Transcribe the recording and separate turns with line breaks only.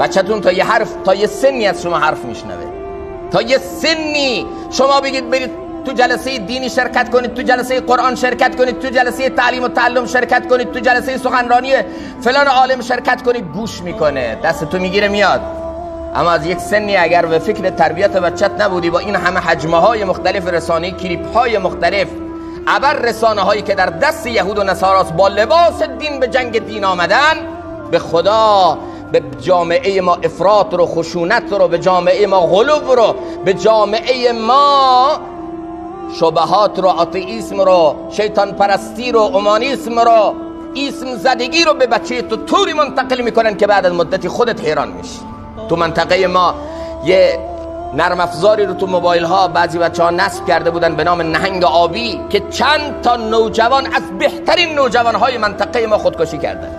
بچه‌تون تا یه سنی از شما حرف میشنوه، تا یه سنی شما بگید برید تو جلسه دینی شرکت کنید، تو جلسه قرآن شرکت کنید، تو جلسه تعلیم و تعلم شرکت کنید، تو جلسه سخنرانی فلان عالم شرکت کنید، گوش میکنه، دستتو میگیره میاد. اما از یک سنی اگر به فکر تربیت بچت نبودی، با این همه حجمه های مختلف رسانه‌ای، کلیپ های مختلف، ابر رسانه هایی که در دست یهود و نصاراست با لباس دین به جنگ دین آمدن، به خدا به جامعه ما افراط رو، خشونت رو، به جامعه ما غلو رو، به جامعه ما شبهات رو، آتئیسم رو، شیطان پرستی رو، اومانیسم رو، اسم زدگی رو به بچه تو طوری منتقل میکنن که بعد از مدتی خودت حیران میشی. تو منطقه ما یه نرم افزاری رو تو موبایل ها بعضی بچه ها نصب کرده بودن به نام نهنگ آبی که چند تا نوجوان از بهترین نوجوان های منطقه ما خودکشی کردن.